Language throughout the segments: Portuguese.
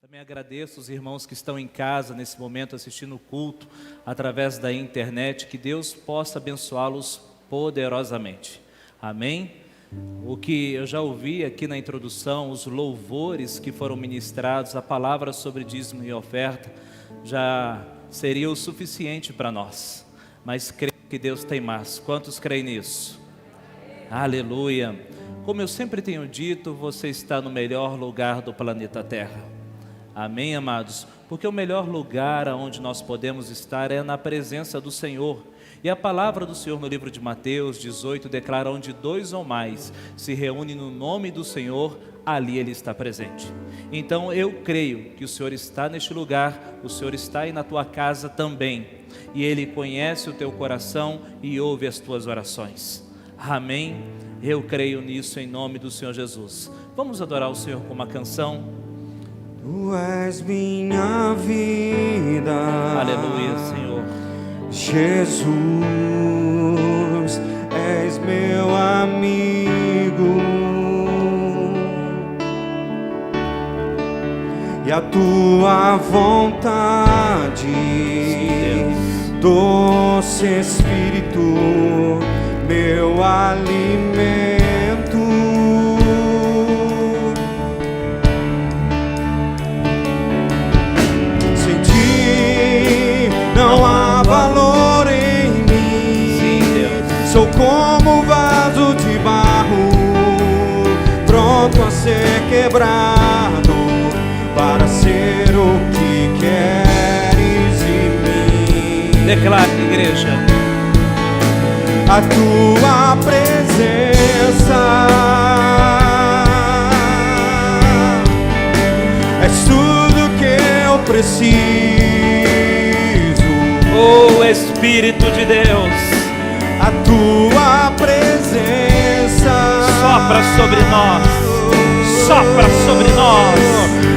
Também agradeço os irmãos que estão em casa nesse momento assistindo o culto através da internet, que Deus possa abençoá-los poderosamente. Amém? O que eu já ouvi aqui na introdução, os louvores que foram ministrados, a palavra sobre dízimo e oferta, já seria o suficiente para nós. Mas creio que Deus tem mais. Quantos creem nisso? Aleluia! Como eu sempre tenho dito, você está no melhor lugar do planeta Terra. Amém, amados? Porque o melhor lugar onde nós podemos estar é na presença do Senhor. E a palavra do Senhor no livro de Mateus 18 declara: onde dois ou mais se reúnem no nome do Senhor, ali Ele está presente. Então eu creio que o Senhor está neste lugar, o Senhor está aí na tua casa também. E Ele conhece o teu coração e ouve as tuas orações. Amém? Eu creio nisso em nome do Senhor Jesus. Vamos adorar o Senhor com uma canção. Tu és minha vida, Aleluia, Senhor. Jesus, és meu amigo, e a tua vontade, Sim, doce Espírito, meu alimento. Não há valor em mim. Sou como um vaso de barro, pronto a ser quebrado, para ser o que queres em mim. Declare, igreja. A tua presença é tudo que eu preciso. Oh Espírito de Deus, a tua presença sopra sobre nós, sopra sobre nós.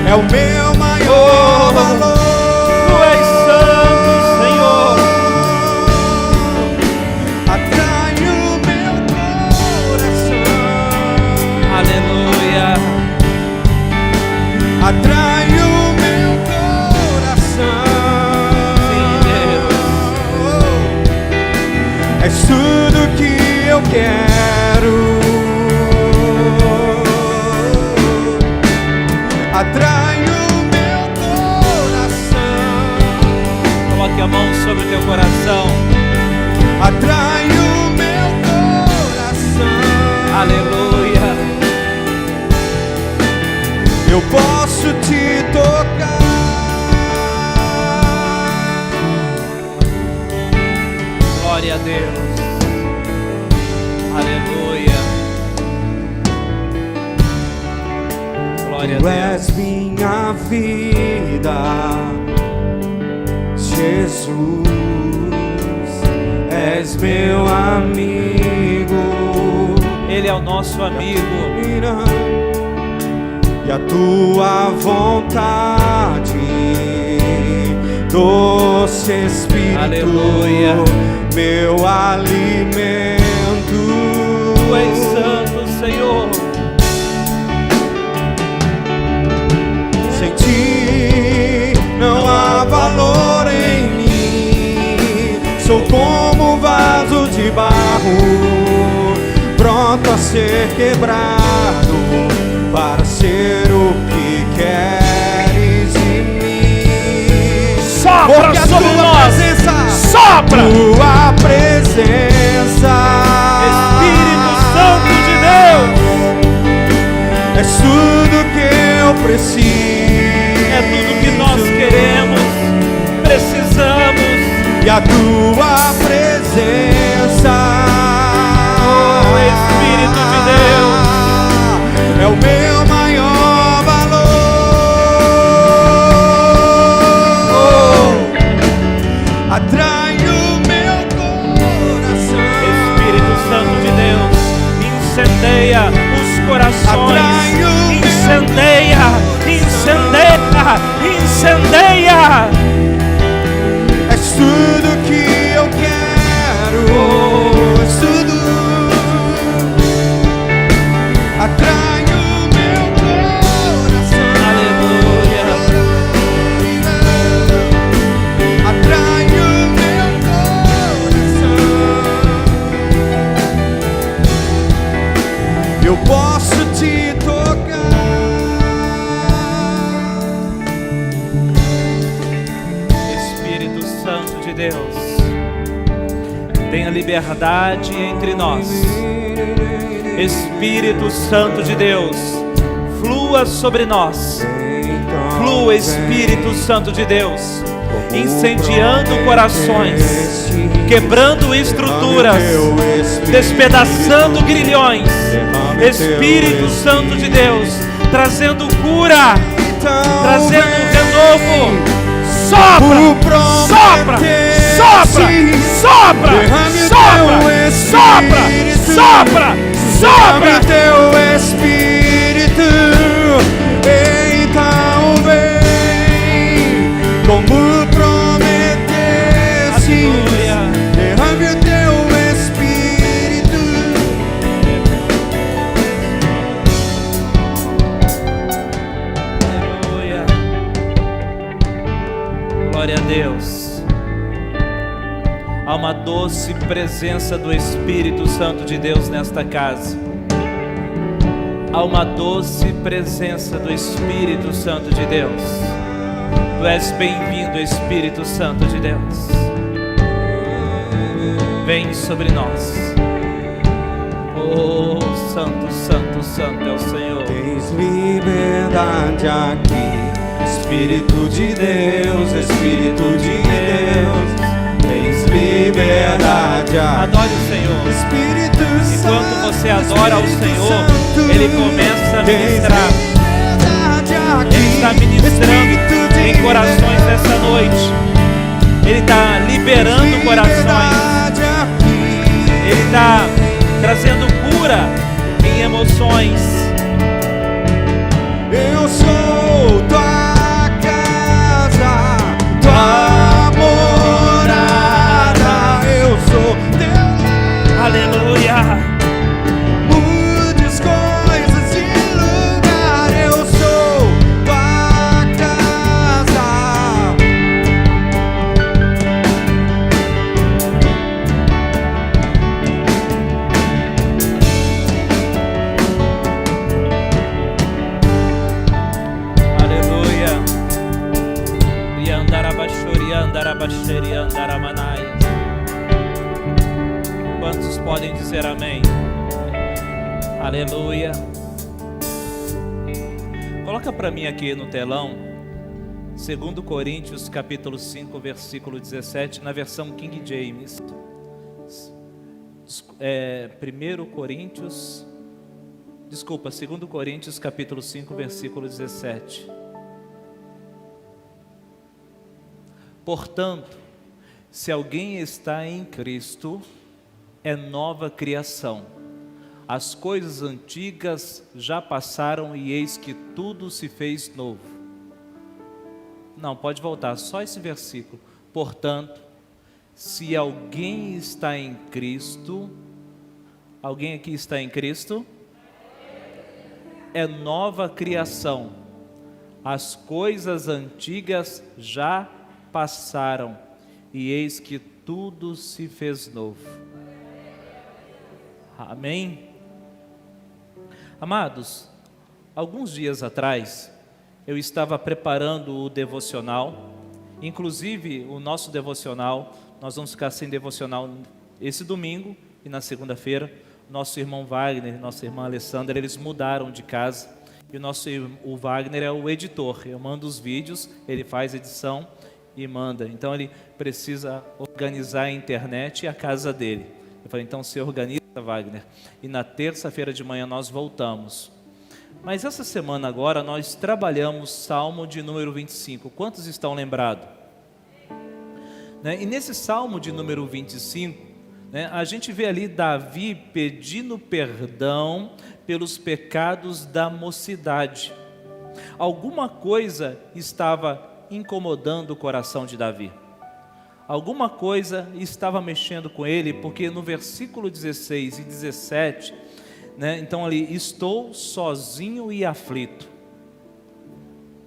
É o meu maior valor. Tu és santo, Senhor. Atrai o meu coração. Aleluia. Atrai o meu coração. És tudo que eu quero. Atrai o meu coração. Coloque a mão sobre o teu coração. Atrai o meu coração. Aleluia. Eu posso te tocar. Glória a Deus. Aleluia. Glória a Tu Deus. és minha vida, Jesus, és meu amigo. Ele é o nosso amigo. E a tua vontade, doce Espírito, aleluia, meu alimento. Tu és santo, Senhor. Sem ti não há valor em mim. Sou como um vaso de barro, pronto a ser quebrado, para ser o que queres em mim. Sopra porque a sobre tua nós. Presença, sopra. Tua presença, Espírito Santo de Deus, é tudo que eu preciso. é tudo que nós queremos, precisamos. E a tua presença, oh Espírito de Deus, é o meu maior valor. Oh, atrai o meu coração. Espírito Santo de Deus, incendeia os corações, incendeia, incendeia, incendeia. És tudo que eu quero. És tudo. Atrai o meu coração. Aleluia. Deus, tenha liberdade entre nós. Espírito Santo de Deus, flua sobre nós. Flua, Espírito Santo de Deus, incendiando corações, quebrando estruturas, despedaçando grilhões. Espírito Santo de Deus, trazendo cura, trazendo renovo. Sopra, sopra, sopra, sopra, sopra, sopra, sopra, sopra. Teu Espírito, então vem, como prometeste. Derrame o teu Espírito. Aleluia. Glória a Deus. Há uma doce presença do Espírito Santo de Deus nesta casa. Há uma doce presença do Espírito Santo de Deus. Tu és bem-vindo, Espírito Santo de Deus. Vem sobre nós. Oh, Santo, Santo, Santo é o Senhor. Tens liberdade aqui, Espírito de Deus, Espírito de Deus. Tens liberdade aqui. Adore o Senhor. Espírito Enquanto Santo, você adora ao Senhor, Santo, Ele começa a tens ministrar. liberdade aqui. Ele está ministrando em corações nessa noite. Ele está liberando corações. Ele está trazendo cura em emoções. Eu sou tua casa, tua morada. Eu sou teu. Aleluia. Mudes coisas de lugar. Eu sou tua casa. Aleluia. Riandarabashuri, andarabasheri, andaramanai. Quantos podem dizer amém? Aleluia. Coloca para mim aqui no telão 2 Coríntios capítulo 5, versículo 17, na versão King James. 2 Coríntios capítulo 5, versículo 17. Portanto, se alguém está em Cristo, é nova criação. As coisas antigas já passaram e eis que tudo se fez novo. Não, pode voltar, só esse versículo. Portanto, se alguém está em Cristo, alguém aqui está em Cristo? É nova criação. As coisas antigas já passaram e eis que tudo se fez novo. Amém? Amados, alguns dias atrás eu estava preparando o devocional. Inclusive o nosso devocional, nós vamos ficar sem devocional esse domingo e na segunda-feira. Nosso irmão Wagner, nossa irmã Alessandra, eles mudaram de casa e o Wagner é o editor. Eu mando os vídeos, ele faz edição e manda. Então ele precisa organizar a internet e a casa dele. Eu falei, então se organiza, Wagner, e na terça-feira de manhã nós voltamos. Mas essa semana agora nós trabalhamos Salmo de número 25. Quantos estão lembrados? E nesse Salmo de número 25, a gente vê ali Davi pedindo perdão pelos pecados da mocidade. Alguma coisa estava incomodando o coração de Davi. Alguma coisa estava mexendo com ele, porque no versículo 16 e 17, então ali, estou sozinho e aflito.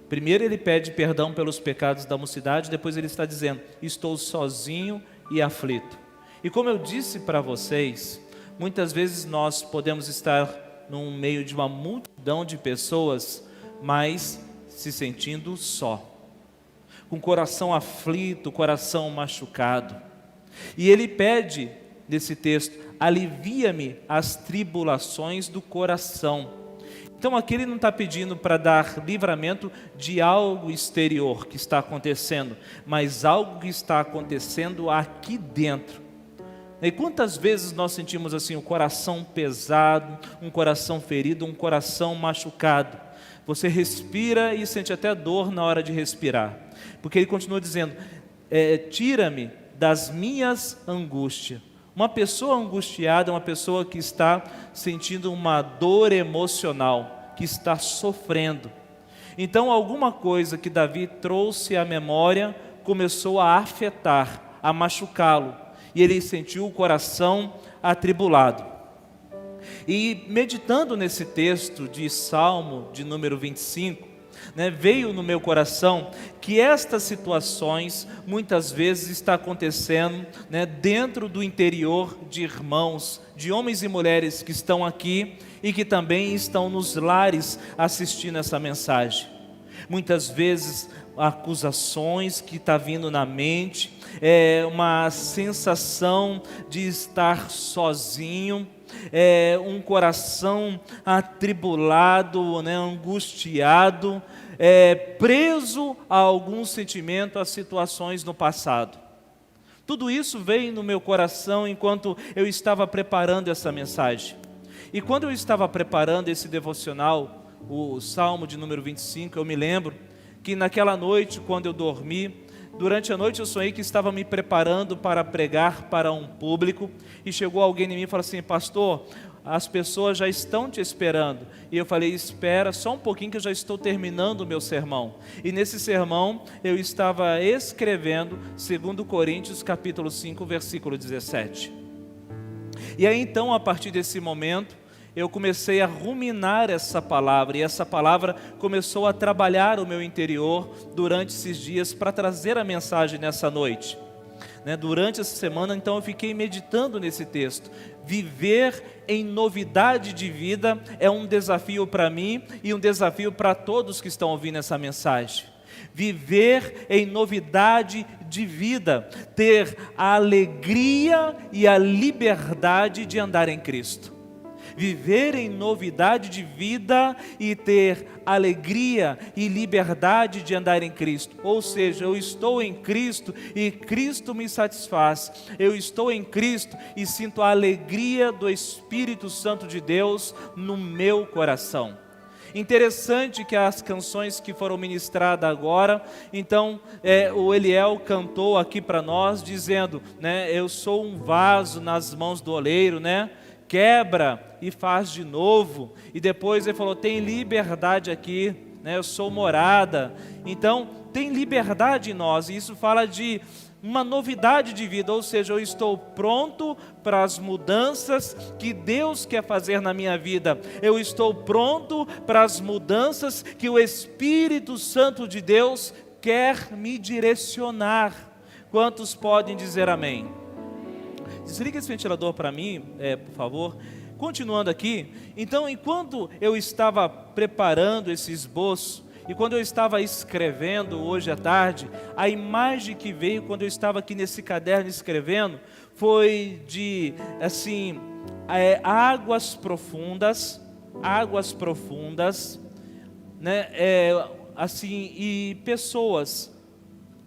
Primeiro ele pede perdão pelos pecados da mocidade, depois ele está dizendo, estou sozinho e aflito. E como eu disse para vocês, muitas vezes nós podemos estar no meio de uma multidão de pessoas, mas se sentindo só. com o coração aflito, coração machucado. E ele pede, nesse texto, alivia-me as tribulações do coração. Então aqui ele não está pedindo para dar livramento de algo exterior que está acontecendo, mas algo que está acontecendo aqui dentro. E quantas vezes nós sentimos assim o coração pesado, um coração ferido, um coração machucado? Você respira e sente até dor na hora de respirar. Porque ele continua dizendo, tira-me das minhas angústias. Uma pessoa angustiada é uma pessoa que está sentindo uma dor emocional, que está sofrendo. Então alguma coisa que Davi trouxe à memória começou a afetar, a machucá-lo. E ele sentiu o coração atribulado. E meditando nesse texto de Salmo de número 25, veio no meu coração que estas situações muitas vezes está acontecendo dentro do interior de irmãos, de homens e mulheres que estão aqui e que também estão nos lares assistindo essa mensagem. Muitas vezes acusações que está vindo na mente, uma sensação de estar sozinho, um coração atribulado, angustiado, preso a algum sentimento, a situações no passado. Tudo isso veio no meu coração enquanto eu estava preparando essa mensagem. E quando eu estava preparando esse devocional, o Salmo de número 25, eu me lembro que naquela noite, quando eu dormi, durante a noite eu sonhei que estava me preparando para pregar para um público, e chegou alguém em mim e falou assim, pastor, as pessoas já estão te esperando. E eu falei, espera só um pouquinho que eu já estou terminando o meu sermão. E nesse sermão eu estava escrevendo 2 Coríntios capítulo 5, versículo 17. E aí então, a partir desse momento, eu comecei a ruminar essa palavra, e essa palavra começou a trabalhar o meu interior durante esses dias para trazer a mensagem nessa noite. Durante essa semana, então, eu fiquei meditando nesse texto. Viver em novidade de vida é um desafio para mim e um desafio para todos que estão ouvindo essa mensagem. Viver em novidade de vida, ter a alegria e a liberdade de andar em Cristo. Viver em novidade de vida e ter alegria e liberdade de andar em Cristo. Ou seja, eu estou em Cristo e Cristo me satisfaz. Eu estou em Cristo e sinto a alegria do Espírito Santo de Deus no meu coração. Interessante que as canções que foram ministradas agora, então o Eliel cantou aqui para nós dizendo, eu sou um vaso nas mãos do oleiro, quebra e faz de novo. E depois ele falou, tem liberdade aqui, eu sou morada. Então tem liberdade em nós, e isso fala de uma novidade de vida, ou seja, eu estou pronto para as mudanças que Deus quer fazer na minha vida. Eu estou pronto para as mudanças que o Espírito Santo de Deus quer me direcionar. Quantos podem dizer amém? Desliga esse ventilador para mim, por favor. Continuando aqui, então, enquanto eu estava preparando esse esboço, e quando eu estava escrevendo hoje à tarde, a imagem que veio quando eu estava aqui nesse caderno escrevendo, foi de, assim, águas profundas, assim, e pessoas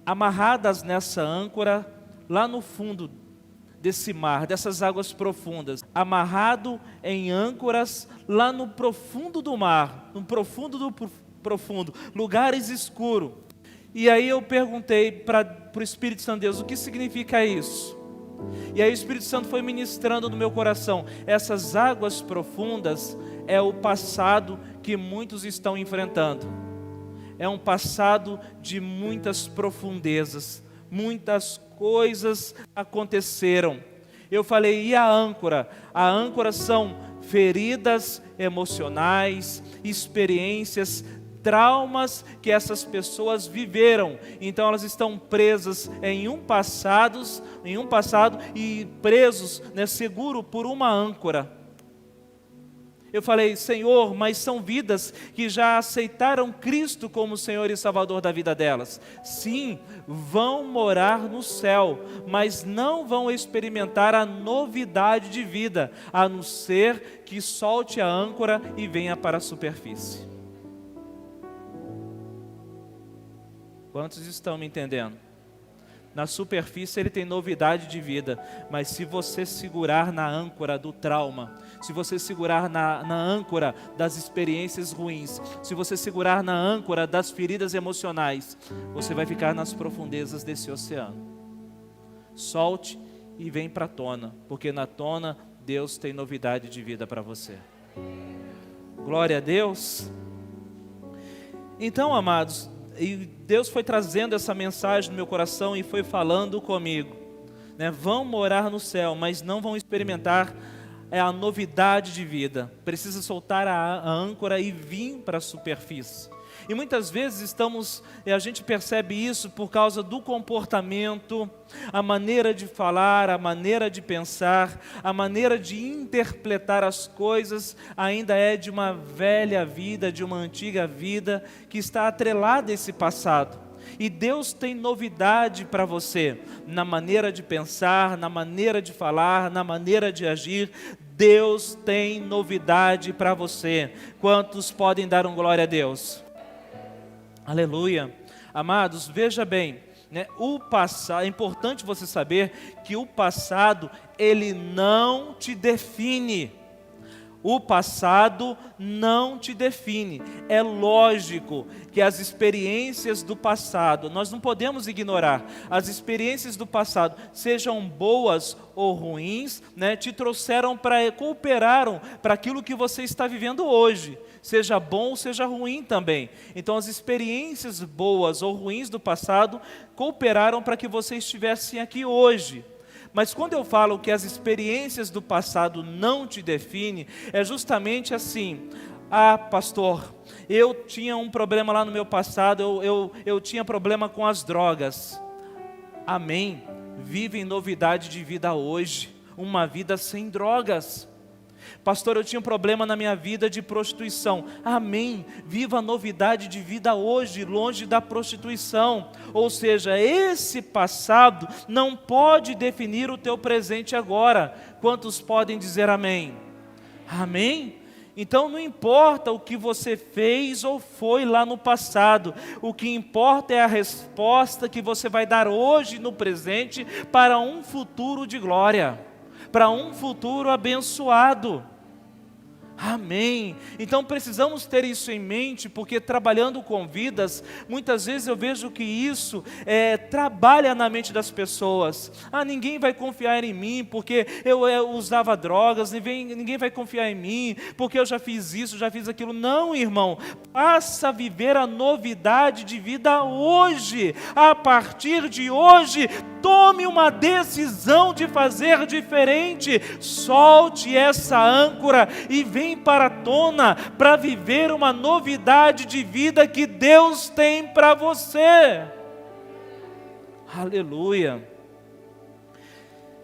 amarradas nessa âncora, lá no fundo desse mar, dessas águas profundas, amarrado em âncoras lá no profundo do mar, no profundo do profundo, lugares escuros. E aí eu perguntei para o Espírito Santo de Deus, o que significa isso? E aí o Espírito Santo foi ministrando no meu coração, essas águas profundas é o passado que muitos estão enfrentando. É um passado de muitas profundezas, muitas coisas aconteceram. Eu falei, e a âncora? A âncora são feridas emocionais, experiências, traumas que essas pessoas viveram. Então elas estão presas em um passado e presos, seguro por uma âncora. Eu falei, Senhor, mas são vidas que já aceitaram Cristo como Senhor e Salvador da vida delas. Sim, vão morar no céu, mas não vão experimentar a novidade de vida, a não ser que solte a âncora e venha para a superfície. Quantos estão me entendendo? Na superfície ele tem novidade de vida, mas se você segurar na âncora do trauma, se você segurar na âncora das experiências ruins, se você segurar na âncora das feridas emocionais, você vai ficar nas profundezas desse oceano. Solte e vem para a tona, porque na tona Deus tem novidade de vida para você. Glória a Deus. Então, amados, e Deus foi trazendo essa mensagem no meu coração e foi falando comigo, né? Vão morar no céu, mas não vão experimentar a novidade de vida. Precisa soltar a âncora e vir para a superfície. E muitas vezes a gente percebe isso por causa do comportamento, a maneira de falar, a maneira de pensar, a maneira de interpretar as coisas ainda é de uma velha vida, de uma antiga vida que está atrelada a esse passado. E Deus tem novidade para você, na maneira de pensar, na maneira de falar, na maneira de agir. Deus tem novidade para você. Quantos podem dar um glória a Deus? Aleluia. Amados, veja bem, né? O passado, é importante você saber que o passado, ele não te define. O passado não te define. É lógico que as experiências do passado, nós não podemos ignorar. As experiências do passado, sejam boas ou ruins, né, te cooperaram para aquilo que você está vivendo hoje. Seja bom ou seja ruim também. Então as experiências boas ou ruins do passado cooperaram para que você estivesse aqui hoje. Mas quando eu falo que as experiências do passado não te definem, é justamente assim: ah, pastor, eu tinha um problema lá no meu passado, eu tinha problema com as drogas. Amém. Vive em novidade de vida hoje, uma vida sem drogas. Pastor, eu tinha um problema na minha vida de prostituição. Amém. Viva a novidade de vida hoje, longe da prostituição. Ou seja, esse passado não pode definir o teu presente agora. Quantos podem dizer amém? Amém? Então não importa o que você fez ou foi lá no passado. O que importa é a resposta que você vai dar hoje no presente para um futuro de glória, para um futuro abençoado. Amém. Então precisamos ter isso em mente, porque trabalhando com vidas, muitas vezes eu vejo que isso trabalha na mente das pessoas. Ah, ninguém vai confiar em mim porque eu usava drogas, ninguém vai confiar em mim porque eu já fiz isso, já fiz aquilo. Não, irmão, passa a viver a novidade de vida hoje. A partir de hoje, tome uma decisão de fazer diferente. Solte essa âncora e vem para a tona para viver uma novidade de vida que Deus tem para você. Aleluia.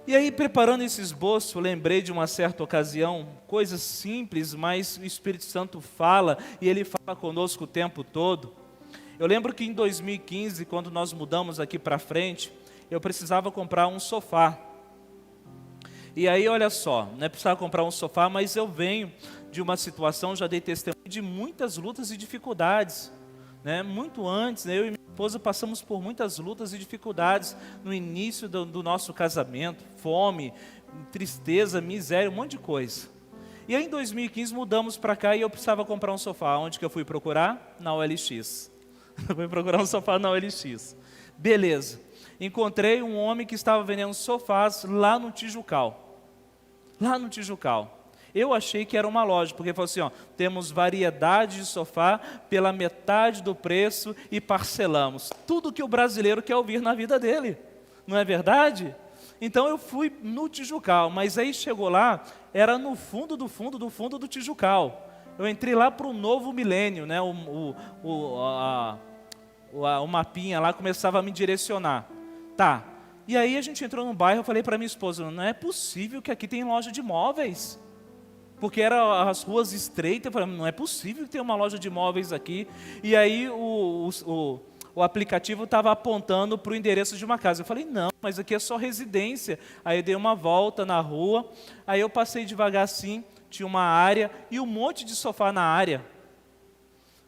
E aí, preparando esse esboço, lembrei de uma certa ocasião, coisas simples, mas o Espírito Santo fala, e Ele fala conosco o tempo todo. Eu lembro que em 2015, quando nós mudamos aqui para frente, eu precisava comprar um sofá. E aí, olha só, não é precisava comprar um sofá, mas eu venho de uma situação, já dei testemunho de muitas lutas e dificuldades, né? Muito antes, né, eu e minha esposa passamos por muitas lutas e dificuldades no início do nosso casamento, fome, tristeza, miséria, um monte de coisa. E aí em 2015 mudamos para cá e eu precisava comprar um sofá. Onde que eu fui procurar? Na OLX. Eu fui procurar um sofá na OLX. Beleza. Encontrei um homem que estava vendendo sofás lá no Tijucal. Lá no Tijucal. Eu achei que era uma loja, porque falou assim, ó, temos variedade de sofá pela metade do preço e parcelamos. Tudo que o brasileiro quer ouvir na vida dele. Não é verdade? Então eu fui no Tijucal, mas aí chegou lá, era no fundo do Tijucal. Eu entrei lá para o novo milênio, né? O mapinha lá começava a me direcionar. Tá. E aí a gente entrou no bairro, eu falei para minha esposa, não é possível que aqui tem loja de móveis. porque eram as ruas estreitas. Eu falei, não é possível ter uma loja de imóveis aqui. E aí o aplicativo estava apontando para o endereço de uma casa. Eu falei, não, mas aqui é só residência. Aí eu dei uma volta na rua, aí eu passei devagar assim, tinha uma área e um monte de sofá na área.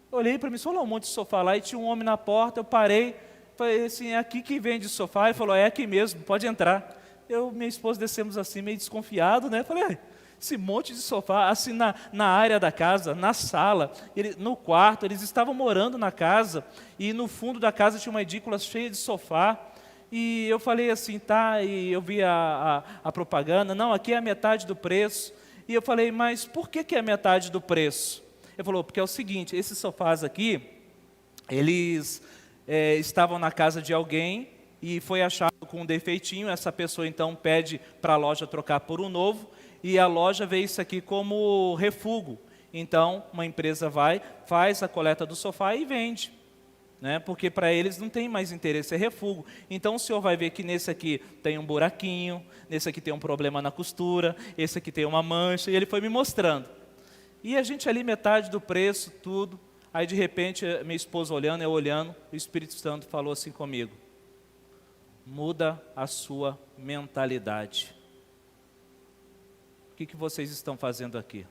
Eu olhei para mim, só um monte de sofá lá, e tinha um homem na porta. Eu parei, falei assim, é aqui que vende sofá? Ele falou, é aqui mesmo, pode entrar. Eu e minha esposa descemos assim, meio desconfiado, né? Falei, esse monte de sofá, assim na área da casa, na sala, no quarto, eles estavam morando na casa, e no fundo da casa tinha uma edícula cheia de sofá. E eu falei assim, tá, e eu vi a propaganda, não, aqui é a metade do preço. E eu falei, mas por que é a metade do preço? Ele falou, porque é o seguinte, esses sofás aqui, eles estavam na casa de alguém e foi achado com um defeitinho. Essa pessoa então pede para a loja trocar por um novo, e a loja vê isso aqui como refúgio. Então, uma empresa vai, faz a coleta do sofá e vende, né? Porque para eles não tem mais interesse, é refúgio. Então o senhor vai ver que nesse aqui tem um buraquinho, nesse aqui tem um problema na costura, esse aqui tem uma mancha, e ele foi me mostrando. E a gente ali, metade do preço, tudo. Aí de repente, minha esposa olhando, eu olhando, o Espírito Santo falou assim comigo, muda a sua mentalidade. O que vocês estão fazendo aqui?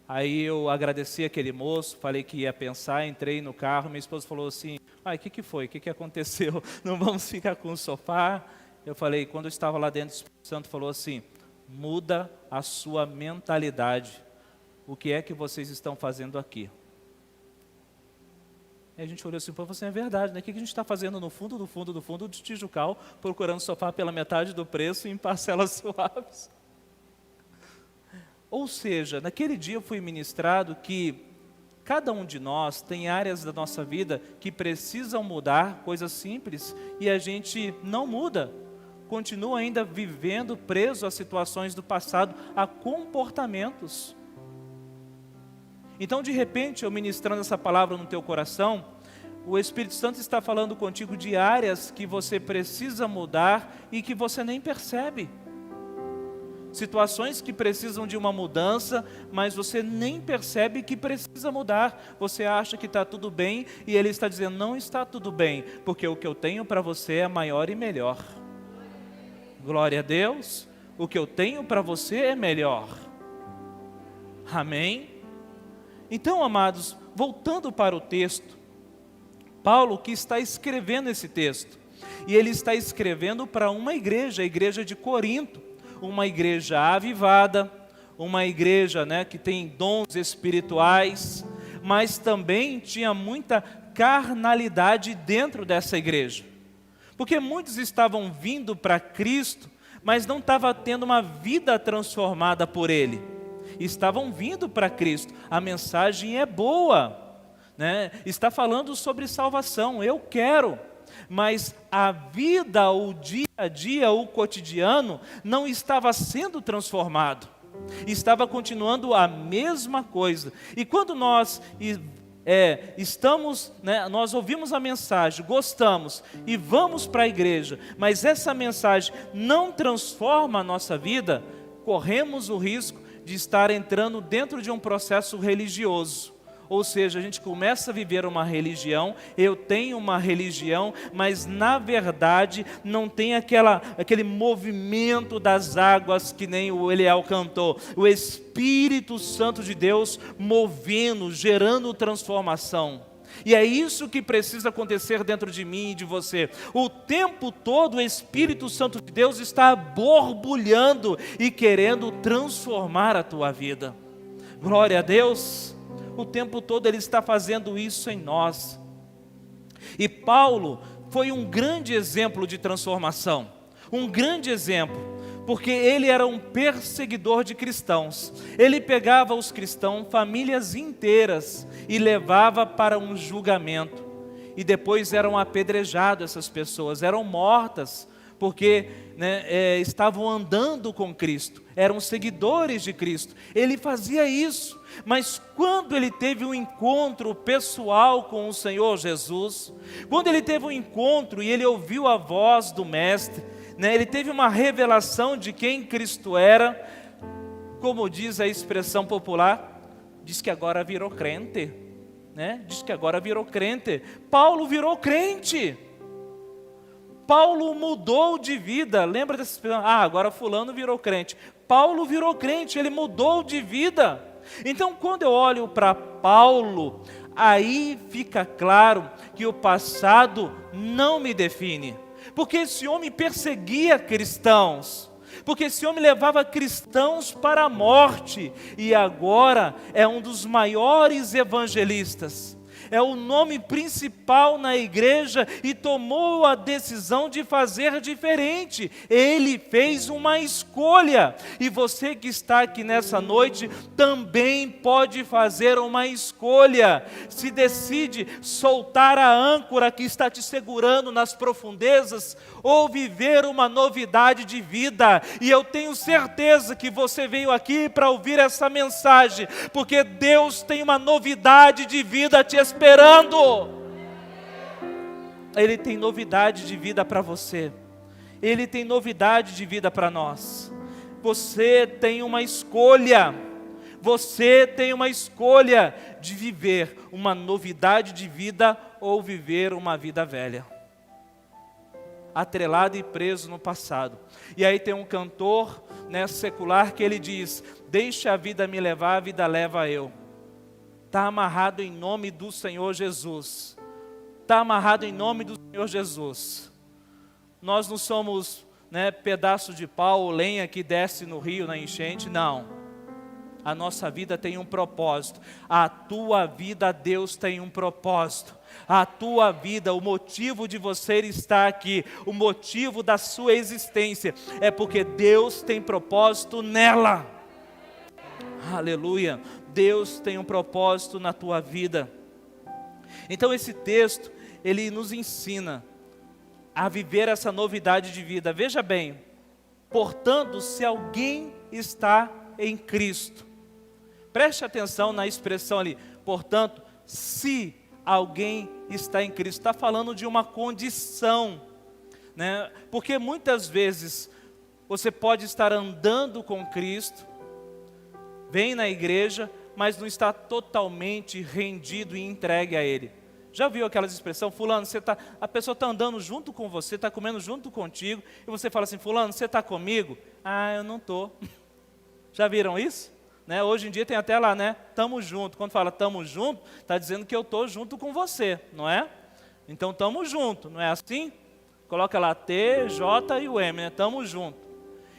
Aí eu agradeci aquele moço, falei que ia pensar, entrei no carro, minha esposa falou assim, o que foi? O que aconteceu? Não vamos ficar com o sofá? Eu falei, quando eu estava lá dentro, o Espírito Santo falou assim, muda a sua mentalidade. O que é que vocês estão fazendo aqui? E a gente olhou assim, falou assim, é verdade, né? O que a gente está fazendo no fundo do Tijucal, procurando sofá pela metade do preço em parcelas suaves? Ou seja, naquele dia eu fui ministrado que cada um de nós tem áreas da nossa vida que precisam mudar, coisas simples, e a gente não muda. Continua ainda vivendo preso a situações do passado, a comportamentos. Então, de repente, eu ministrando essa palavra no teu coração, o Espírito Santo está falando contigo de áreas que você precisa mudar e que você nem percebe. Situações que precisam de uma mudança, mas você nem percebe que precisa mudar. Você acha que está tudo bem e Ele está dizendo, não está tudo bem, porque o que eu tenho para você é maior e melhor. Glória a Deus, o que eu tenho para você é melhor. Amém? Então, amados, voltando para o texto, Paulo que está escrevendo esse texto, e ele está escrevendo para uma igreja, a igreja de Corinto, uma igreja avivada, uma igreja, né, que tem dons espirituais, mas também tinha muita carnalidade dentro dessa igreja, porque muitos estavam vindo para Cristo, mas não estavam tendo uma vida transformada por Ele. Estavam vindo para Cristo, a mensagem é boa, né? Está falando sobre salvação, eu quero, mas a vida, o dia a dia, o cotidiano, não estava sendo transformado, estava continuando a mesma coisa. E quando nós estamos, né, nós ouvimos a mensagem, gostamos e vamos para a igreja, mas essa mensagem não transforma a nossa vida, corremos o risco de estar entrando dentro de um processo religioso. Ou seja, a gente começa a viver uma religião, eu tenho uma religião, mas na verdade não tem aquele movimento das águas que nem o Eliel cantou. O Espírito Santo de Deus movendo, gerando transformação. E é isso que precisa acontecer dentro de mim e de você. O tempo todo o Espírito Santo de Deus está borbulhando e querendo transformar a tua vida. Glória a Deus. O tempo todo Ele está fazendo isso em nós. E Paulo foi um grande exemplo de transformação. Um grande exemplo. Porque ele era um perseguidor de cristãos. Ele pegava os cristãos, famílias inteiras, e levava para um julgamento. E depois eram apedrejadas essas pessoas, eram mortas, porque estavam andando com Cristo, eram seguidores de Cristo. Ele fazia isso, mas quando ele teve um encontro pessoal com o Senhor Jesus, quando ele teve um encontro e ele ouviu a voz do Mestre, né? Ele teve uma revelação de quem Cristo era, como diz a expressão popular, diz que agora virou crente, né? Diz que agora virou crente. Paulo virou crente. Paulo mudou de vida. Lembra dessa expressão? Agora fulano virou crente. Paulo virou crente, ele mudou de vida. Então, quando eu olho para Paulo, aí fica claro que o passado não me define. Porque esse homem perseguia cristãos. Porque esse homem levava cristãos para a morte. E agora é um dos maiores evangelistas. É o nome principal na igreja e tomou a decisão de fazer diferente. Ele fez uma escolha. E você que está aqui nessa noite também pode fazer uma escolha. Se decide soltar a âncora que está te segurando nas profundezas ou viver uma novidade de vida. E eu tenho certeza que você veio aqui para ouvir essa mensagem, porque Deus tem uma novidade de vida te esperando. Ele tem novidade de vida para você. Ele tem novidade de vida para nós. Você tem uma escolha. Você tem uma escolha de viver uma novidade de vida ou viver uma vida velha, atrelado e preso no passado. E aí tem um cantor, né, secular, que ele diz: deixa a vida me levar, a vida leva eu. Está amarrado em nome do Senhor Jesus. Está amarrado em nome do Senhor Jesus. Nós não somos, né, pedaço de pau ou lenha que desce no rio na enchente, não. A nossa vida tem um propósito. A tua vida, Deus tem um propósito. A tua vida, o motivo de você estar aqui, o motivo da sua existência, é porque Deus tem propósito nela. Aleluia. Deus tem um propósito na tua vida. Então esse texto, ele nos ensina a viver essa novidade de vida. Veja bem, portanto, se alguém está em Cristo, preste atenção na expressão ali, portanto, se alguém está em Cristo, está falando de uma condição, né? Porque muitas vezes você pode estar andando com Cristo, vem na igreja, mas não está totalmente rendido e entregue a Ele. Já viu aquelas expressões? Fulano, a pessoa está andando junto com você, está comendo junto contigo, e você fala assim: fulano, você está comigo? Eu não estou. Já viram isso? Né? Hoje em dia tem até lá, né? Tamo junto. Quando fala tamo junto, está dizendo que eu estou junto com você, não é? Então tamo junto, não é assim? Coloca lá T, J e o M, né? Tamo junto.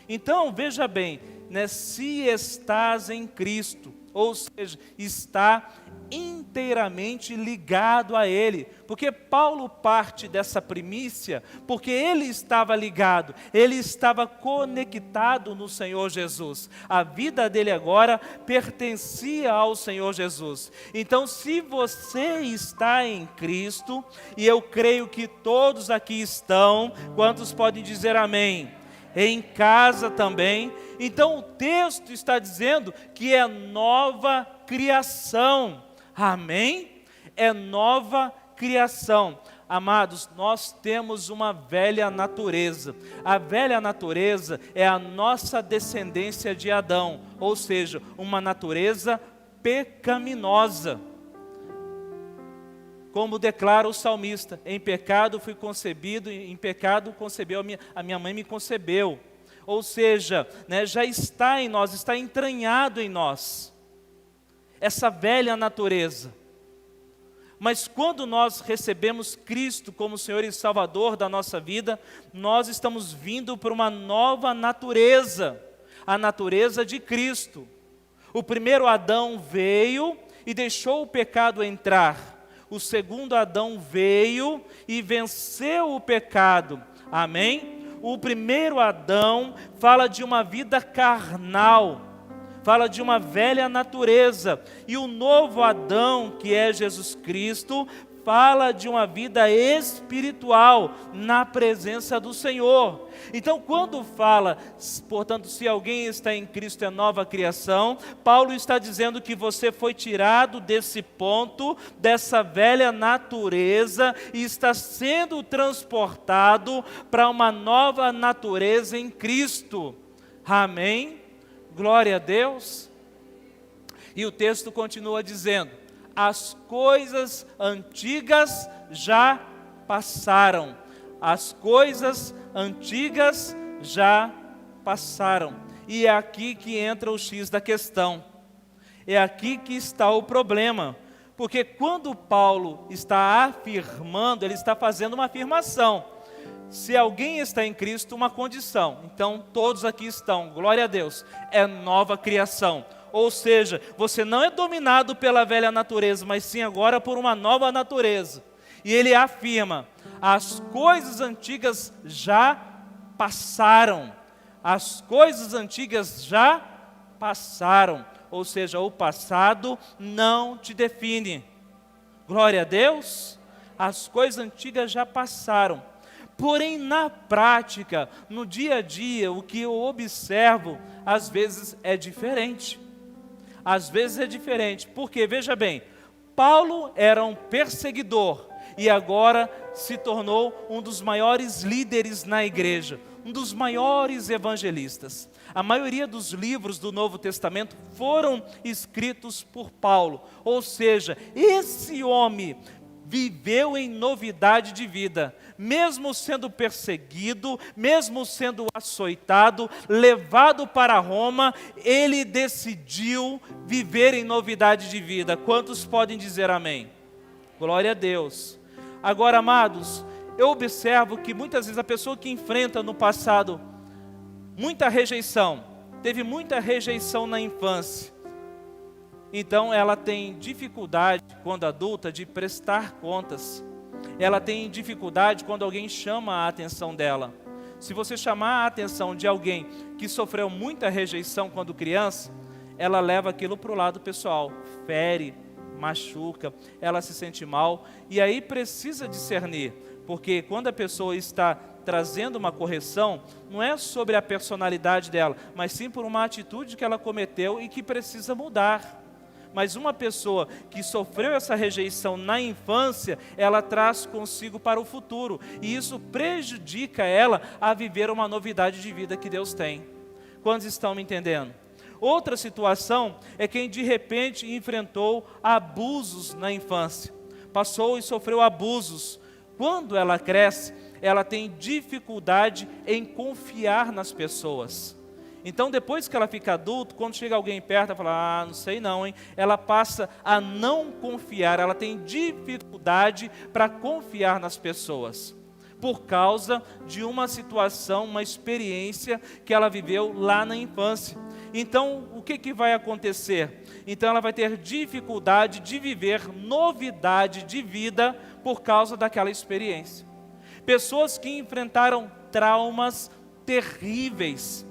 Então, veja bem, né? Se estás em Cristo, ou seja, está inteiramente ligado a Ele, porque Paulo parte dessa primícia, porque ele estava ligado, ele estava conectado no Senhor Jesus, a vida dele agora pertencia ao Senhor Jesus. Então, se você está em Cristo, e eu creio que todos aqui estão, quantos podem dizer amém? Em casa também. Então o texto está dizendo que é nova criação. Amém? É nova criação. Amados, nós temos uma velha natureza. A velha natureza é a nossa descendência de Adão, ou seja, uma natureza pecaminosa. Como declara o salmista: em pecado fui concebido, em pecado concebeu a minha mãe me concebeu. Ou seja, né, já está em nós, está entranhado em nós, essa velha natureza. Mas quando nós recebemos Cristo como Senhor e Salvador da nossa vida, nós estamos vindo para uma nova natureza, a natureza de Cristo. O primeiro Adão veio e deixou o pecado entrar. O segundo Adão veio e venceu o pecado. Amém? O primeiro Adão fala de uma vida carnal, fala de uma velha natureza. E o novo Adão, que é Jesus Cristo, fala de uma vida espiritual na presença do Senhor. Então, quando fala, portanto, se alguém está em Cristo é nova criação, Paulo está dizendo que você foi tirado desse ponto, dessa velha natureza, e está sendo transportado para uma nova natureza em Cristo. Amém? Glória a Deus. E o texto continua dizendo: as coisas antigas já passaram. As coisas antigas já passaram. E é aqui que entra o X da questão. É aqui que está o problema. Porque quando Paulo está afirmando, ele está fazendo uma afirmação. Se alguém está em Cristo, uma condição. Então todos aqui estão, glória a Deus, é nova criação. Ou seja, você não é dominado pela velha natureza, mas sim agora por uma nova natureza. E ele afirma: as coisas antigas já passaram. As coisas antigas já passaram. Ou seja, o passado não te define. Glória a Deus. As coisas antigas já passaram. Porém, na prática, no dia a dia, o que eu observo, às vezes é diferente. Às vezes é diferente, porque, veja bem, Paulo era um perseguidor e agora se tornou um dos maiores líderes na igreja, um dos maiores evangelistas. A maioria dos livros do Novo Testamento foram escritos por Paulo, ou seja, esse homem viveu em novidade de vida, mesmo sendo perseguido, mesmo sendo açoitado, levado para Roma, ele decidiu viver em novidade de vida. Quantos podem dizer amém? Glória a Deus. Agora, amados, eu observo que muitas vezes a pessoa que enfrenta no passado muita rejeição, teve muita rejeição na infância, então ela tem dificuldade, quando adulta, de prestar contas. Ela tem dificuldade quando alguém chama a atenção dela. Se você chamar a atenção de alguém que sofreu muita rejeição quando criança, ela leva aquilo para o lado pessoal, fere, machuca, ela se sente mal, e aí precisa discernir, porque quando a pessoa está trazendo uma correção, não é sobre a personalidade dela, mas sim por uma atitude que ela cometeu e que precisa mudar. Mas uma pessoa que sofreu essa rejeição na infância, ela traz consigo para o futuro, e isso prejudica ela a viver uma novidade de vida que Deus tem. Quantos estão me entendendo? Outra situação é quem de repente enfrentou abusos na infância, passou e sofreu abusos. Quando ela cresce, ela tem dificuldade em confiar nas pessoas. Então, depois que ela fica adulta, quando chega alguém perto, ela fala: não sei não, hein? Ela passa a não confiar, ela tem dificuldade para confiar nas pessoas, por causa de uma situação, uma experiência que ela viveu lá na infância. Então, o que vai acontecer? Então, ela vai ter dificuldade de viver novidade de vida por causa daquela experiência. Pessoas que enfrentaram traumas terríveis.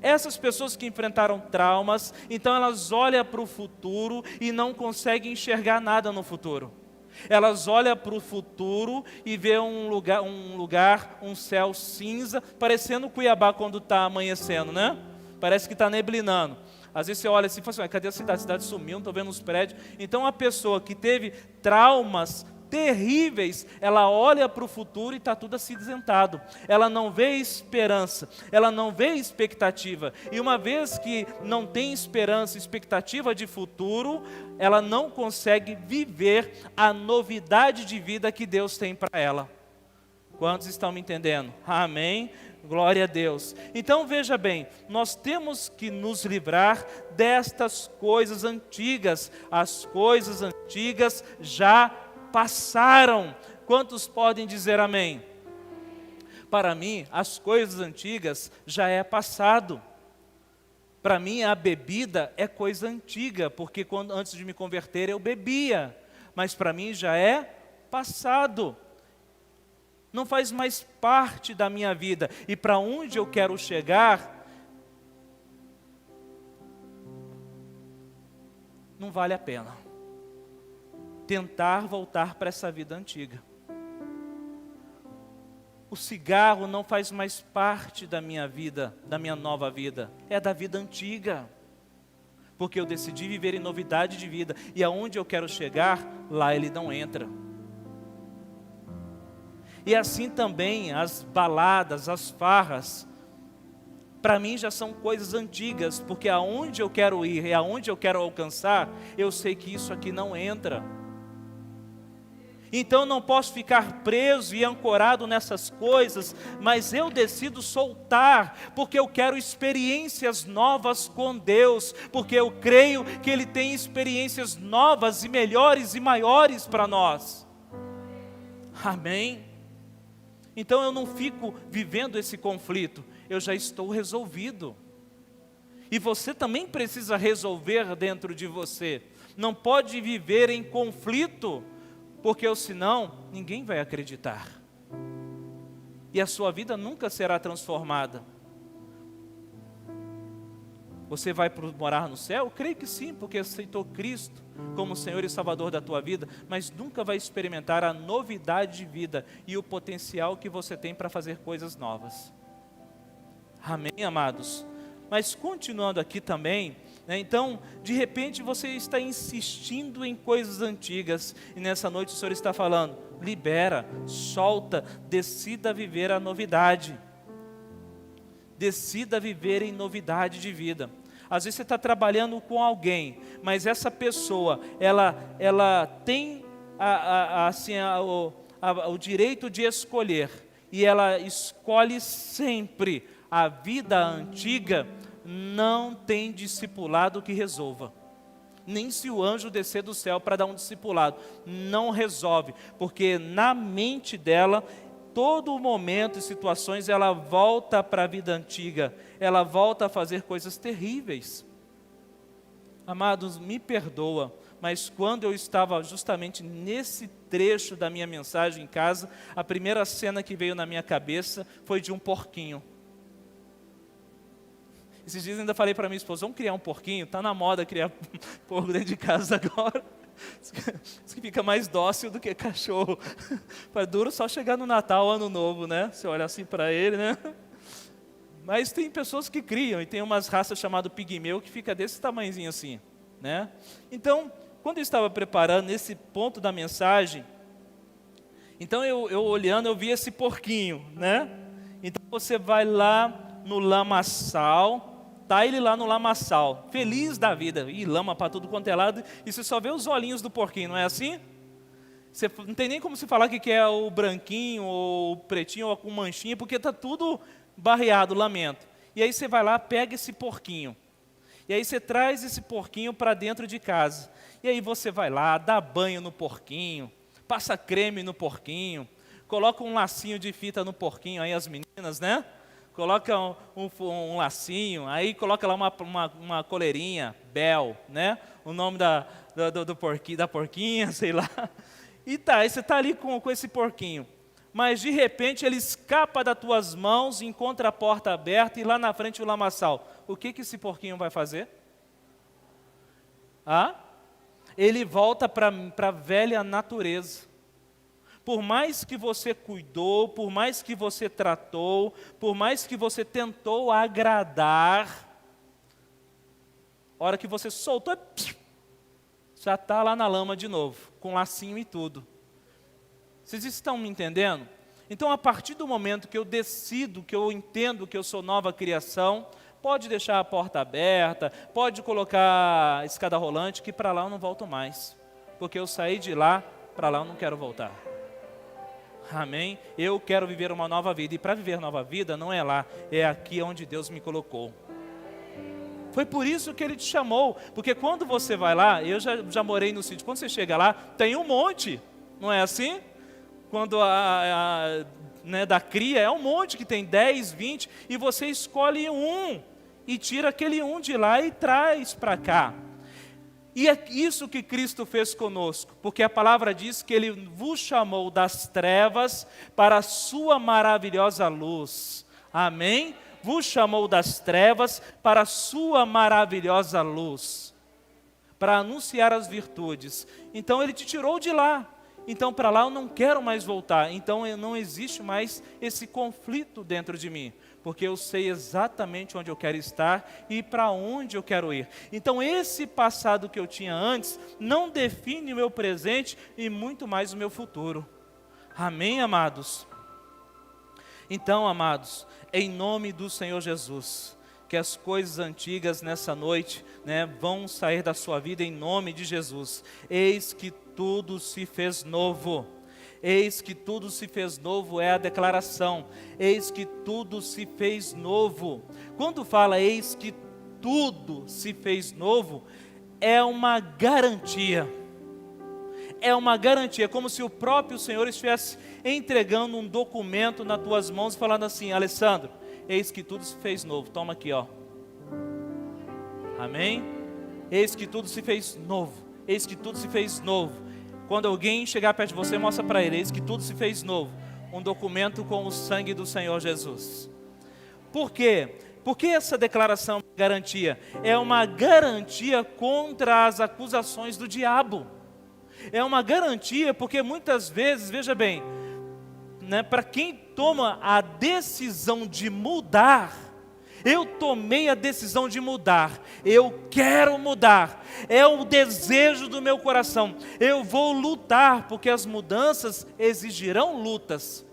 Essas pessoas que enfrentaram traumas, então elas olham para o futuro e não conseguem enxergar nada no futuro. Elas olham para o futuro e vê um céu cinza, parecendo Cuiabá quando está amanhecendo, né? Parece que está neblinando. Às vezes você olha assim e fala assim: cadê a cidade? A cidade sumiu, não estou vendo os prédios. Então a pessoa que teve traumas terríveis, ela olha para o futuro e está tudo acinzentado. Ela não vê esperança, ela não vê expectativa. E uma vez que não tem esperança, expectativa de futuro, ela não consegue viver a novidade de vida que Deus tem para ela. Quantos estão me entendendo? Amém? Glória a Deus. Então veja bem, nós temos que nos livrar destas coisas antigas. As coisas antigas já passaram. Quantos podem dizer amém? Para mim, as coisas antigas já é passado. Para mim, a bebida é coisa antiga, porque antes de me converter eu bebia, mas para mim já é passado. Não faz mais parte da minha vida. E para onde eu quero chegar, não vale a pena tentar voltar para essa vida antiga. O cigarro não faz mais parte da minha vida, da minha nova vida, é da vida antiga. Porque eu decidi viver em novidade de vida, e aonde eu quero chegar, lá ele não entra. E assim também as baladas, as farras, para mim já são coisas antigas, porque aonde eu quero ir e aonde eu quero alcançar, eu sei que isso aqui não entra. Então eu não posso ficar preso e ancorado nessas coisas, mas eu decido soltar, porque eu quero experiências novas com Deus, porque eu creio que Ele tem experiências novas e melhores e maiores para nós. Amém? Então eu não fico vivendo esse conflito, eu já estou resolvido. E você também precisa resolver dentro de você. Não pode viver em conflito, porque senão ninguém vai acreditar. E a sua vida nunca será transformada. Você vai morar no céu? Eu creio que sim, porque aceitou Cristo como Senhor e Salvador da tua vida, mas nunca vai experimentar a novidade de vida e o potencial que você tem para fazer coisas novas. Amém, amados? Mas continuando aqui também, né, então, de repente você está insistindo em coisas antigas, e nessa noite o Senhor está falando, libera, solta, decida viver a novidade. Decida viver em novidade de vida. Às vezes você está trabalhando com alguém, mas essa pessoa, ela tem o direito de escolher, e ela escolhe sempre a vida antiga. Não tem discipulado que resolva. Nem se o anjo descer do céu para dar um discipulado, não resolve, porque na mente dela, todo momento e situações, ela volta para a vida antiga, ela volta a fazer coisas terríveis. Amados, me perdoa, mas quando eu estava justamente nesse trecho da minha mensagem em casa, a primeira cena que veio na minha cabeça foi de um porquinho. Esses dias ainda falei para minha esposa, vamos criar um porquinho, está na moda criar porco dentro de casa agora. Isso que fica mais dócil do que cachorro. É duro só chegar no Natal, Ano Novo, né? Você olha assim para ele, né? Mas tem pessoas que criam, e tem umas raças chamadas pigmeu que fica desse tamanhozinho assim, né? Então, quando eu estava preparando esse ponto da mensagem, então eu olhando, eu vi esse porquinho, né? Então você vai lá no lamaçal, tá ele lá no lamaçal, feliz da vida, e lama para tudo quanto é lado, e você só vê os olhinhos do porquinho, não é assim? Você não tem nem como se falar que é o branquinho, ou o pretinho, ou com manchinha, porque está tudo barreado, lamento. E aí você vai lá, pega esse porquinho, e aí você traz esse porquinho para dentro de casa, e aí você vai lá, dá banho no porquinho, passa creme no porquinho, coloca um lacinho de fita no porquinho, aí as meninas, né? Coloca um lacinho, aí coloca lá uma coleirinha, Bel, né? O nome do porquinho, da porquinha, sei lá. E tá, aí você está ali com esse porquinho. Mas de repente ele escapa das tuas mãos, encontra a porta aberta e lá na frente o lamaçal. O que esse porquinho vai fazer? Ele volta para a velha natureza. Por mais que você cuidou, por mais que você tratou, por mais que você tentou agradar, a hora que você soltou, já está lá na lama de novo, com lacinho e tudo. Vocês estão me entendendo? Então, a partir do momento que eu decido, que eu entendo que eu sou nova criação, pode deixar a porta aberta, pode colocar a escada rolante, que para lá eu não volto mais. Porque eu saí de lá, para lá eu não quero voltar. Amém? Eu quero viver uma nova vida. E para viver nova vida não é lá, é aqui onde Deus me colocou. Foi por isso que Ele te chamou. Porque quando você vai lá, eu já morei no sítio. Quando você chega lá, tem um monte. Não é assim? Quando da cria, é um monte que tem 10, 20. E você escolhe um. E tira aquele um de lá e traz para cá. E é isso que Cristo fez conosco, porque a palavra diz que Ele vos chamou das trevas para a sua maravilhosa luz. Amém? Vos chamou das trevas para a sua maravilhosa luz. para anunciar as virtudes. Então Ele te tirou de lá. Então para lá eu não quero mais voltar. Então não existe mais esse conflito dentro de mim, porque eu sei exatamente onde eu quero estar e para onde eu quero ir. Então esse passado que eu tinha antes não define o meu presente e muito mais o meu futuro. Amém, amados? Então, amados, em nome do Senhor Jesus, que as coisas antigas nessa noite, vão sair da sua vida em nome de Jesus. Eis que tudo se fez novo. Eis que tudo se fez novo é a declaração. Eis que tudo se fez novo. Quando fala eis que tudo se fez novo, é uma garantia. É uma garantia, como se o próprio Senhor estivesse entregando um documento nas tuas mãos e falando assim: Alessandro, eis que tudo se fez novo, toma aqui, ó. Amém? Eis que tudo se fez novo, eis que tudo se fez novo. Quando alguém chegar perto de você, mostra para ele: eis que tudo se fez novo. Um documento com o sangue do Senhor Jesus. Por quê? Porque essa declaração é uma garantia? É uma garantia contra as acusações do diabo. É uma garantia porque muitas vezes, veja bem, para quem toma a decisão de mudar, eu tomei a decisão de mudar, eu quero mudar, é o desejo do meu coração, eu vou lutar, porque as mudanças exigirão lutas,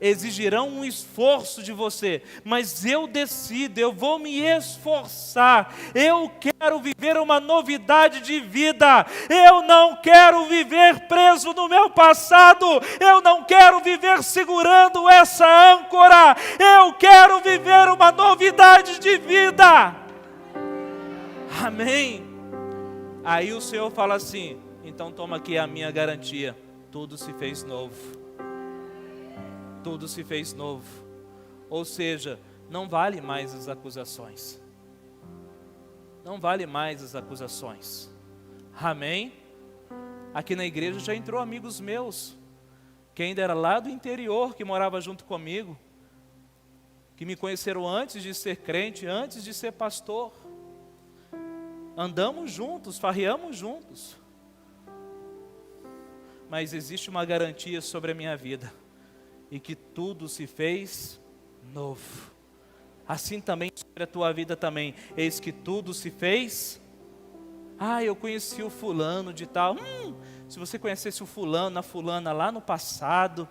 exigirão um esforço de você, mas eu decido, eu vou me esforçar, eu quero viver uma novidade de vida, eu não quero viver preso no meu passado, eu não quero viver segurando essa âncora, eu quero viver uma novidade de vida. Amém? Aí o Senhor fala assim: então toma aqui a minha garantia, tudo se fez novo. Tudo se fez novo. Ou seja, não vale mais as acusações. Não vale mais as acusações. Amém? Aqui na igreja já entrou amigos meus, que ainda era lá do interior, que morava junto comigo, que me conheceram antes de ser crente, antes de ser pastor. Andamos juntos, farreamos juntos. Mas existe uma garantia sobre a minha vida, e que tudo se fez novo. Assim também sobre a tua vida também. Eis que tudo se fez. Eu conheci o fulano de tal. Se você conhecesse o fulano, a fulana lá no passado,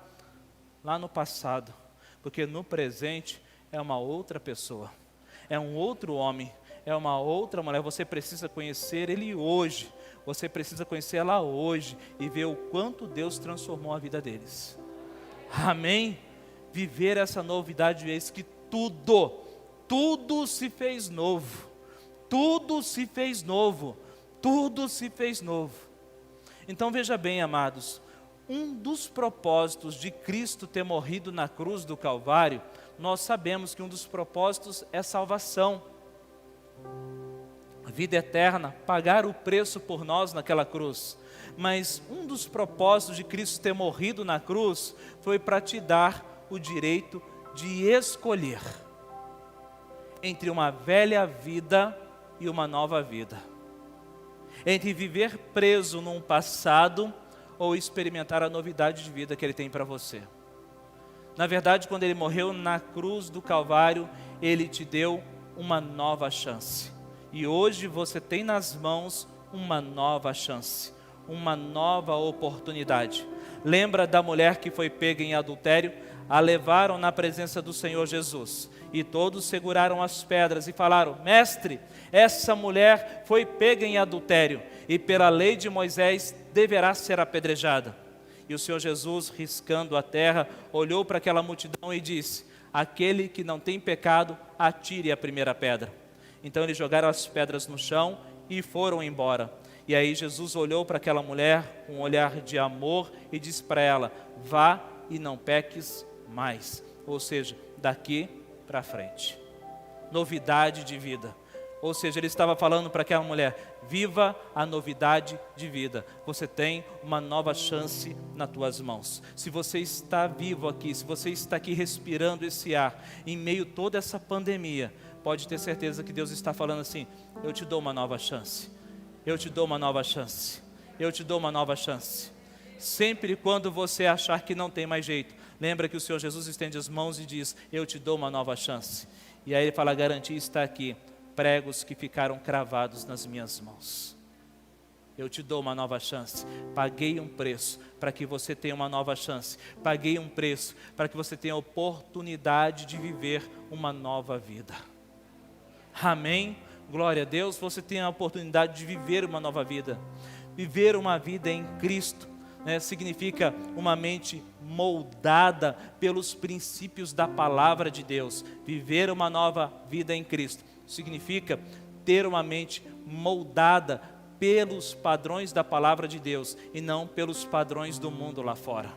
porque no presente é uma outra pessoa, é um outro homem, é uma outra mulher. Você precisa conhecer ele hoje, você precisa conhecer ela hoje e ver o quanto Deus transformou a vida deles. Amém? Viver essa novidade, eis que tudo se fez novo. Tudo se fez novo. Tudo se fez novo. Então veja bem, amados, um dos propósitos de Cristo ter morrido na cruz do Calvário, nós sabemos que um dos propósitos é salvação, vida eterna, pagar o preço por nós naquela cruz. Mas um dos propósitos de Cristo ter morrido na cruz foi para te dar o direito de escolher entre uma velha vida e uma nova vida, entre viver preso num passado ou experimentar a novidade de vida que Ele tem para você. Na verdade, quando Ele morreu na cruz do Calvário, Ele te deu uma nova chance. E hoje você tem nas mãos uma nova chance, uma nova oportunidade. Lembra da mulher que foi pega em adultério? A levaram na presença do Senhor Jesus, e todos seguraram as pedras e falaram: mestre, essa mulher foi pega em adultério, e pela lei de Moisés deverá ser apedrejada. E o Senhor Jesus, riscando a terra, olhou para aquela multidão e disse: aquele que não tem pecado, atire a primeira pedra. Então eles jogaram as pedras no chão e foram embora. E aí Jesus olhou para aquela mulher com um olhar de amor e disse para ela: vá e não peques mais. Ou seja, daqui para frente. Novidade de vida. Ou seja, ele estava falando para aquela mulher: viva a novidade de vida. Você tem uma nova chance nas tuas mãos. Se você está vivo aqui, se você está aqui respirando esse ar, em meio a toda essa pandemia, pode ter certeza que Deus está falando assim: eu te dou uma nova chance. eu te dou uma nova chance. Eu te dou uma nova chance. Sempre quando você achar que não tem mais jeito, lembra que o Senhor Jesus estende as mãos e diz, eu te dou uma nova chance. E aí ele fala, a garantia está aqui, pregos que ficaram cravados nas minhas mãos. Eu te dou uma nova chance. Paguei um preço para que você tenha uma nova chance. Paguei um preço para que você tenha a oportunidade de viver uma nova vida. Amém? Glória a Deus, você tem a oportunidade de viver uma nova vida. Viver uma vida em Cristo, né, significa uma mente moldada pelos princípios da palavra de Deus. Viver uma nova vida em Cristo significa ter uma mente moldada pelos padrões da palavra de Deus e não pelos padrões do mundo lá fora.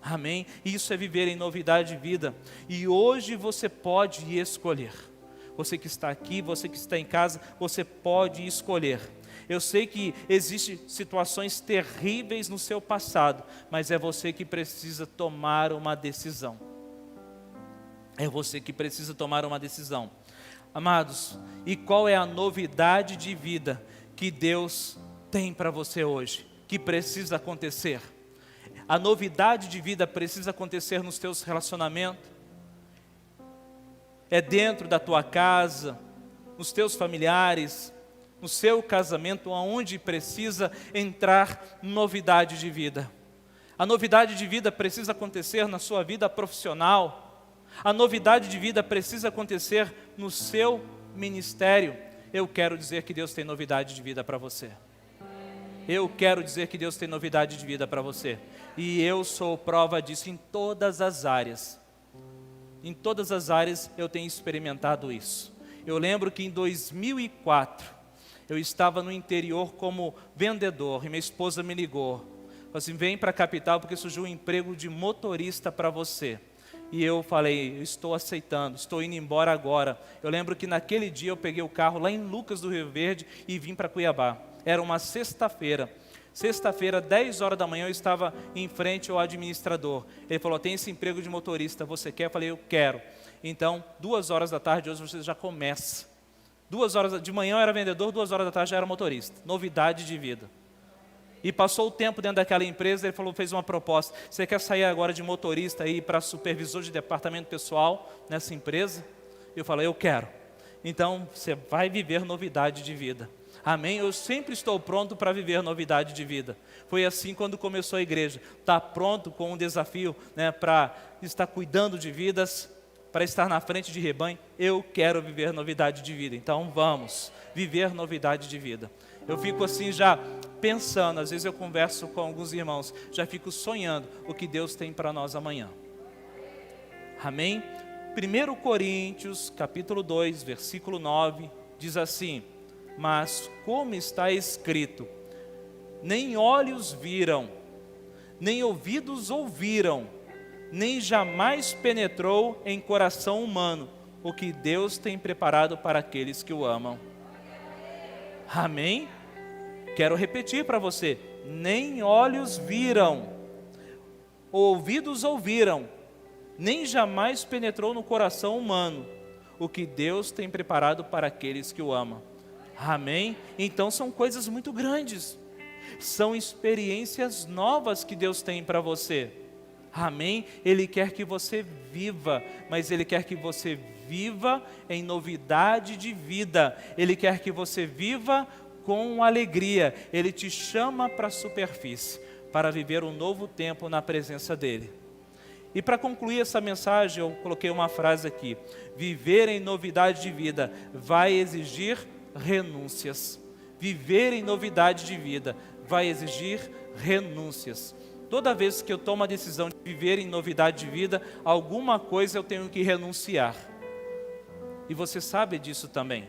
Amém? Isso é viver em novidade de vida. E hoje você pode escolher. Você que está aqui, você que está em casa, você pode escolher. Eu sei que existem situações terríveis no seu passado, mas é você que precisa tomar uma decisão. É você que precisa tomar uma decisão. Amados, e qual é a novidade de vida que Deus tem para você hoje, que precisa acontecer? A novidade de vida precisa acontecer nos teus relacionamentos, é dentro da tua casa, nos teus familiares, no seu casamento, aonde precisa entrar novidade de vida. A novidade de vida precisa acontecer na sua vida profissional, a novidade de vida precisa acontecer no seu ministério. Eu quero dizer que Deus tem novidade de vida para você. Eu quero dizer que Deus tem novidade de vida para você. E eu sou prova disso em todas as áreas. Em todas as áreas eu tenho experimentado isso. Eu lembro que em 2004, eu estava no interior como vendedor e minha esposa me ligou. Falou assim, vem para a capital porque surgiu um emprego de motorista para você. E eu falei, eu estou aceitando, estou indo embora agora. Eu lembro que naquele dia eu peguei o carro lá em Lucas do Rio Verde e vim para Cuiabá. Era uma sexta-feira. Sexta-feira, 10 horas da manhã, eu estava em frente ao administrador. Ele falou, tem esse emprego de motorista, você quer? Eu falei, eu quero. Então, 2 horas da tarde, hoje você já começa. 2 horas de manhã eu era vendedor, 2 horas da tarde já era motorista. Novidade de vida. E passou o tempo dentro daquela empresa, ele falou, fez uma proposta. Você quer sair agora de motorista e ir para supervisor de departamento pessoal nessa empresa? Eu falei, eu quero. Então, você vai viver novidade de vida. Amém? Eu sempre estou pronto para viver novidade de vida. Foi assim quando começou a igreja. Está pronto com um desafio, né, para estar cuidando de vidas, para estar na frente de rebanho. Eu quero viver novidade de vida. Então, vamos viver novidade de vida. Eu fico assim já pensando, às vezes eu converso com alguns irmãos, já fico sonhando o que Deus tem para nós amanhã. Amém? 1 Coríntios, capítulo 2, versículo 9, diz assim, mas como está escrito, nem olhos viram, nem ouvidos ouviram, nem jamais penetrou em coração humano o que Deus tem preparado para aqueles que o amam. Amém? Quero repetir para você, nem olhos viram, ouvidos ouviram, nem jamais penetrou no coração humano o que Deus tem preparado para aqueles que o amam. Amém? Então são coisas muito grandes, são experiências novas que Deus tem para você. Amém? Ele quer que você viva, mas Ele quer que você viva em novidade de vida. Ele quer que você viva com alegria. Ele te chama para a superfície, para viver um novo tempo na presença dEle. E para concluir essa mensagem, eu coloquei uma frase aqui. Viver em novidade de vida vai exigir renúncias. Viver em novidade de vida vai exigir renúncias. Toda vez que eu tomo a decisão de viver em novidade de vida, alguma coisa eu tenho que renunciar. E você sabe disso também.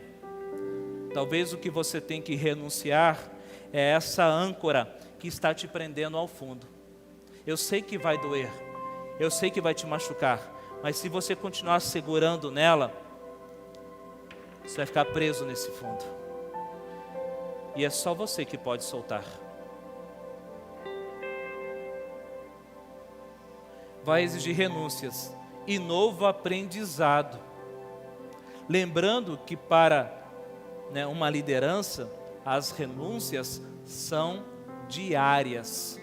Talvez o que você tem que renunciar é essa âncora que está te prendendo ao fundo. Eu sei que vai doer, eu sei que vai te machucar, mas se você continuar segurando nela, você vai ficar preso nesse fundo. E é só você que pode soltar. Vai exigir renúncias e novo aprendizado. Lembrando que para uma liderança, as renúncias são diárias.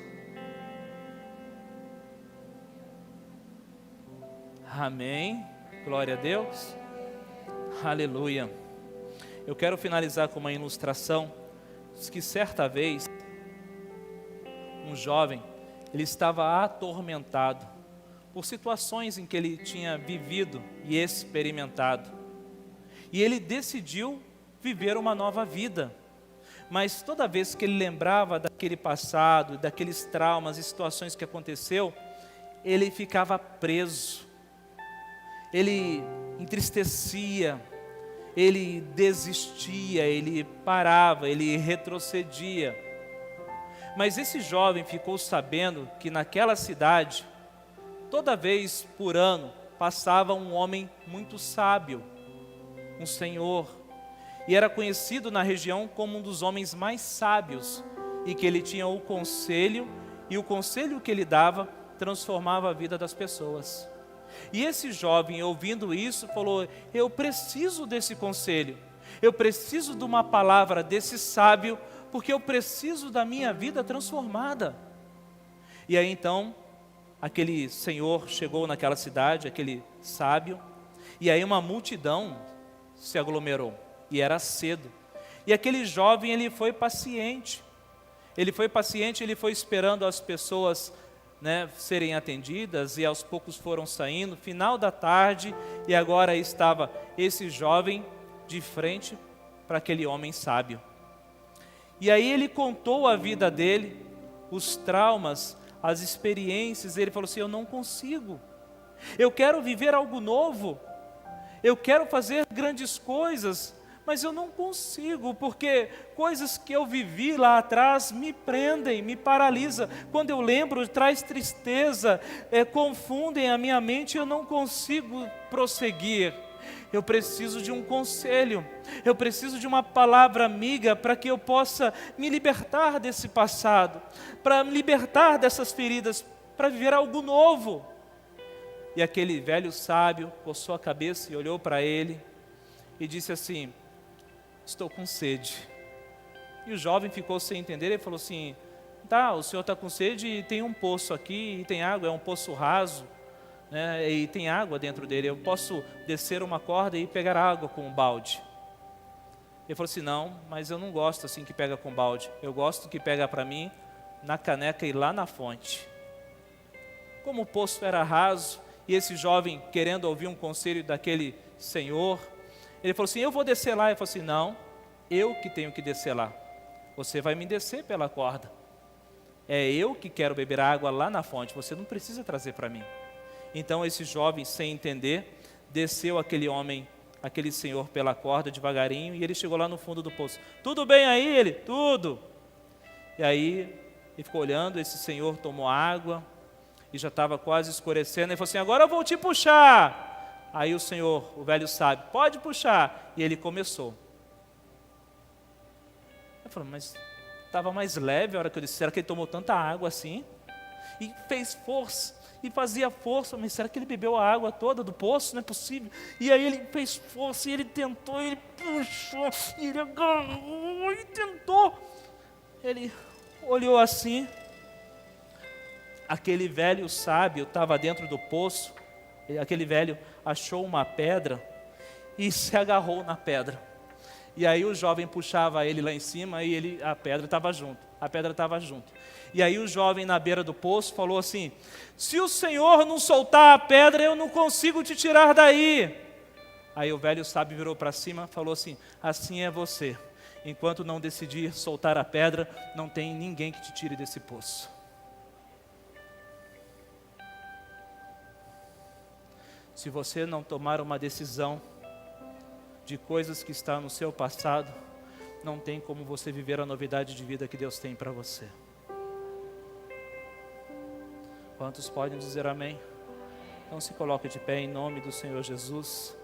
Amém. Glória a Deus. Aleluia. Eu quero finalizar com uma ilustração. Diz que certa vez, um jovem, ele estava atormentado por situações em que ele tinha vivido e experimentado. E ele decidiu viver uma nova vida. Mas toda vez que ele lembrava daquele passado, daqueles traumas e situações que aconteceu, ele ficava preso. Ele entristecia, ele desistia, ele parava, ele retrocedia. Mas esse jovem ficou sabendo que naquela cidade, toda vez por ano, passava um homem muito sábio, um senhor, e era conhecido na região como um dos homens mais sábios, e que ele tinha o conselho, e o conselho que ele dava transformava a vida das pessoas. E esse jovem, ouvindo isso, falou: eu preciso desse conselho, eu preciso de uma palavra desse sábio, porque eu preciso da minha vida transformada. E aí então, aquele senhor chegou naquela cidade, aquele sábio, e aí uma multidão se aglomerou, e era cedo. E aquele jovem, ele foi paciente, ele foi esperando as pessoas serem atendidas, e aos poucos foram saindo, final da tarde, e agora estava esse jovem de frente para aquele homem sábio. E aí ele contou a vida dele, os traumas, as experiências. Ele falou assim: eu não consigo, eu quero viver algo novo, eu quero fazer grandes coisas, mas eu não consigo, porque coisas que eu vivi lá atrás me prendem, me paralisam. Quando eu lembro, traz tristeza, confundem a minha mente, eu não consigo prosseguir. Eu preciso de um conselho, eu preciso de uma palavra amiga para que eu possa me libertar desse passado, para me libertar dessas feridas, para viver algo novo. E aquele velho sábio coçou a cabeça e olhou para ele e disse assim: estou com sede. E o jovem ficou sem entender. Ele falou assim: tá, o senhor está com sede e tem um poço aqui, e tem água, é um poço raso, e tem água dentro dele, eu posso descer uma corda e pegar água com um balde. Ele falou assim: não, mas eu não gosto assim que pega com balde, eu gosto que pega para mim na caneca e lá na fonte. Como o poço era raso, e esse jovem querendo ouvir um conselho daquele senhor, ele falou assim: eu vou descer lá. Ele falou assim: não, eu que tenho que descer lá, você vai me descer pela corda, é eu que quero beber água lá na fonte, você não precisa trazer para mim. Então esse jovem, sem entender, desceu aquele senhor pela corda devagarinho, e ele chegou lá no fundo do poço. Tudo bem aí? Ele, tudo. E aí ele ficou olhando, esse senhor tomou água, e já estava quase escurecendo. Ele falou assim: agora eu vou te puxar. Aí o senhor, o velho sábio: pode puxar. E ele começou. Eu falei: mas estava mais leve a hora que eu disse. Será que ele tomou tanta água assim? E fez força, e fazia força. Mas será que ele bebeu a água toda do poço? Não é possível. E aí ele fez força, e ele tentou, ele puxou, e ele agarrou, e tentou. Ele olhou assim, aquele velho sábio estava dentro do poço. Aquele velho achou uma pedra e se agarrou na pedra. E aí o jovem puxava ele lá em cima, e a pedra estava junto. E aí o jovem na beira do poço falou assim: se o Senhor não soltar a pedra, eu não consigo te tirar daí. Aí o velho sábio virou para cima e falou assim: assim é você, enquanto não decidir soltar a pedra, não tem ninguém que te tire desse poço. Se você não tomar uma decisão de coisas que estão no seu passado, não tem como você viver a novidade de vida que Deus tem para você. Quantos podem dizer amém? Então se coloque de pé em nome do Senhor Jesus.